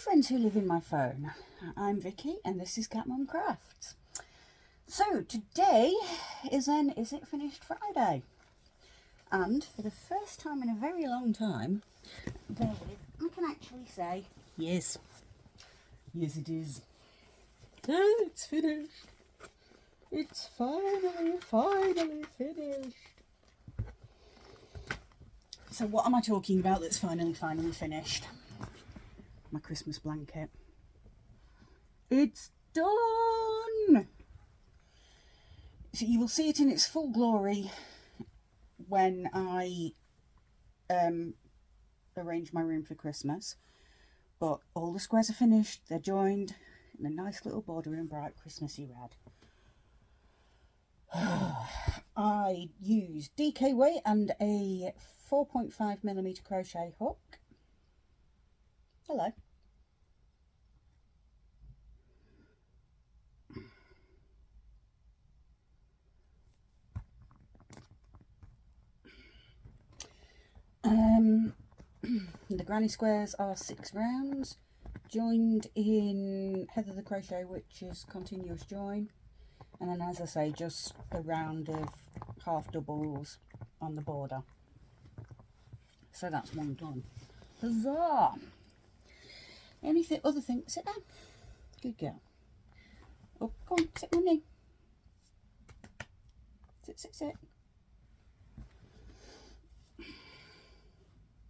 friends who live in my phone. I'm Vicky and this is Cat Mum Crafts. So today is Is It Finished Friday, and for the first time in a very long time, bear with, I can actually say yes, it is. It's finished. It's finally finished. So what am I talking about that's finally finished? My Christmas blanket. It's done! So you will see it in its full glory when I arrange my room for Christmas. But all the squares are finished, they're joined in a nice little border in bright Christmassy red. I used DK weight and a 4.5mm crochet hook. Hello. The granny squares are 6 rounds, joined in Heather the Crochet, which is continuous join, and then, as I say, just a round of half doubles on the border. So that's one done. Huzzah! Anything other thing? Sit down. Good girl. Oh, come on, sit on my knee. Sit.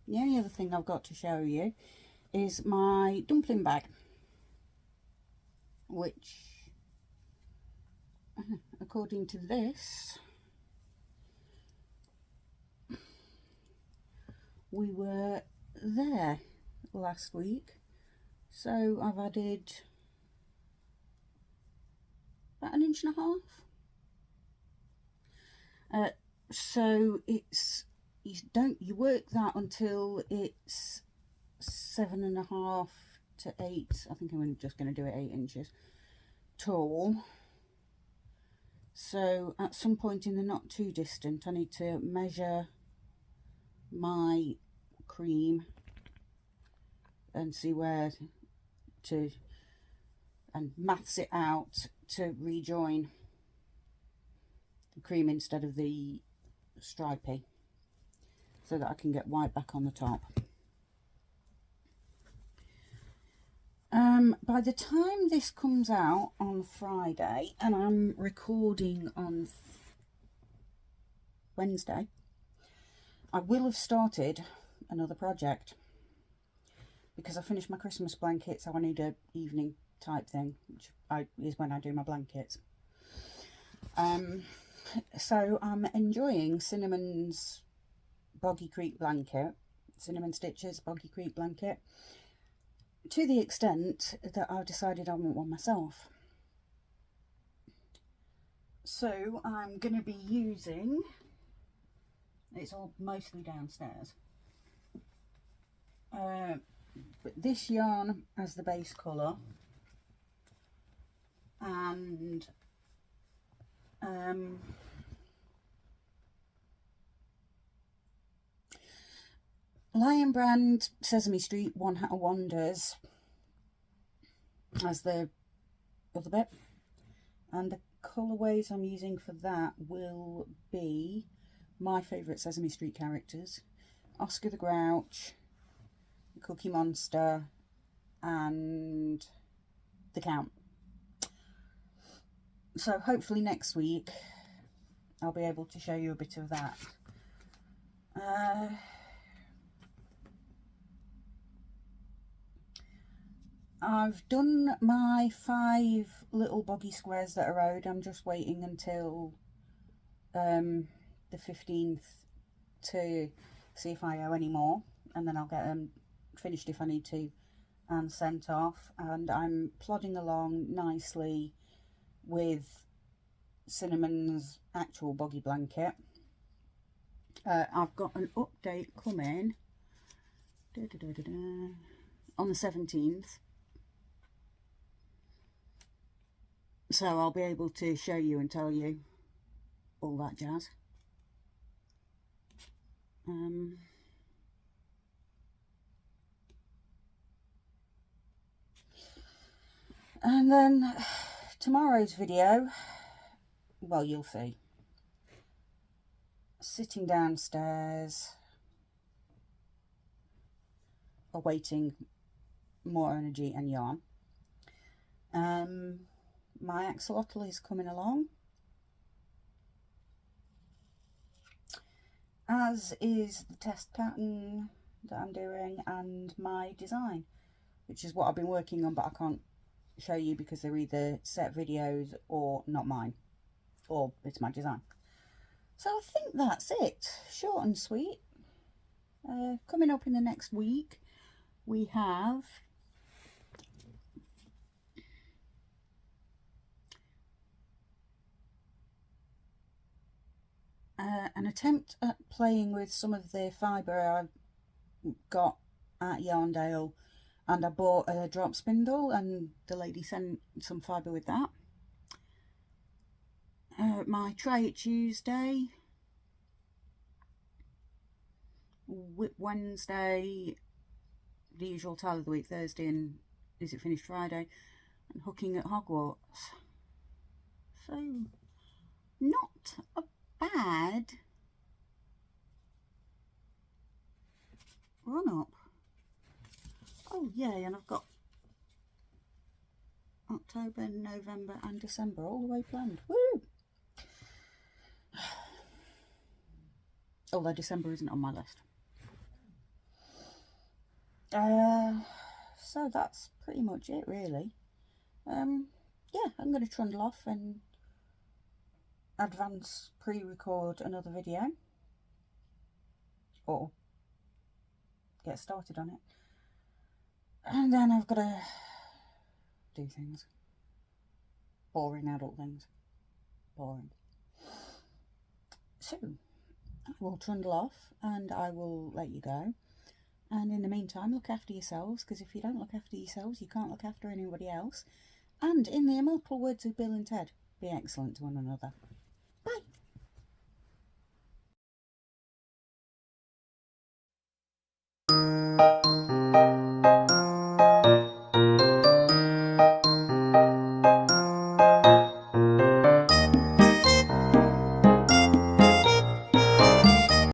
The only other thing I've got to show you is my dumpling bag, which, according to this, we were there last week, so I've added about 1.5 inches. So it's, you work that until it's 7.5 to 8. I think I'm just going to do it 8 inches tall. So at some point in the not too distant, I need to measure my cream and see where to, and maths it out to rejoin the cream instead of the stripy, so that I can get white back on the top. By the time this comes out on Friday, and I'm recording on Wednesday, I will have started another project, because I finished my Christmas blanket, so I need a evening type thing, which is when I do my blankets. So I'm enjoying Cinnamon's Boggy Creek blanket, Cinnamon Stitches Boggy Creek blanket, to the extent that I've decided I want one myself. So I'm going to be using, it's all mostly downstairs, but this yarn as the base colour, and Lion Brand Sesame Street One Hat of Wonders as the other bit, and the colourways I'm using for that will be my favourite Sesame Street characters: Oscar the Grouch, the Cookie Monster, and the Count. So hopefully next week I'll be able to show you a bit of that. I've done my 5 little boggy squares that are owed. I'm just waiting until the 15th to see if I owe any more, and then I'll get them finished if I need to and sent off. And I'm plodding along nicely with Cinnamon's actual boggy blanket. I've got an update coming on the 17th, so I'll be able to show you and tell you all that jazz. And then tomorrow's video, well, you'll see. Sitting downstairs, awaiting more energy and yarn. My axolotl is coming along, as is the test pattern that I'm doing and my design, which is what I've been working on, but I can't show you because they're either set videos or not mine, or it's my design. So I think that's it, short and sweet. Coming up in the next week, we have an attempt at playing with some of the fibre I got at Yarndale, and I bought a drop spindle and the lady sent some fibre with that. My Try It Tuesday, Whip Wednesday, the usual Tile of the Week Thursday, and Is It Finished Friday, and Hooking at Hogwarts. So, not a bad run up. Oh yay, and I've got October, November and December all the way planned. Woo! Although December isn't on my list. So that's pretty much it really. Yeah, I'm going to trundle off and advance pre-record another video, or get started on it, and then I've got to do things, boring adult things, boring. So I will trundle off and I will let you go, and in the meantime look after yourselves, because if you don't look after yourselves you can't look after anybody else, and in the immortal words of Bill and Ted, be excellent to one another.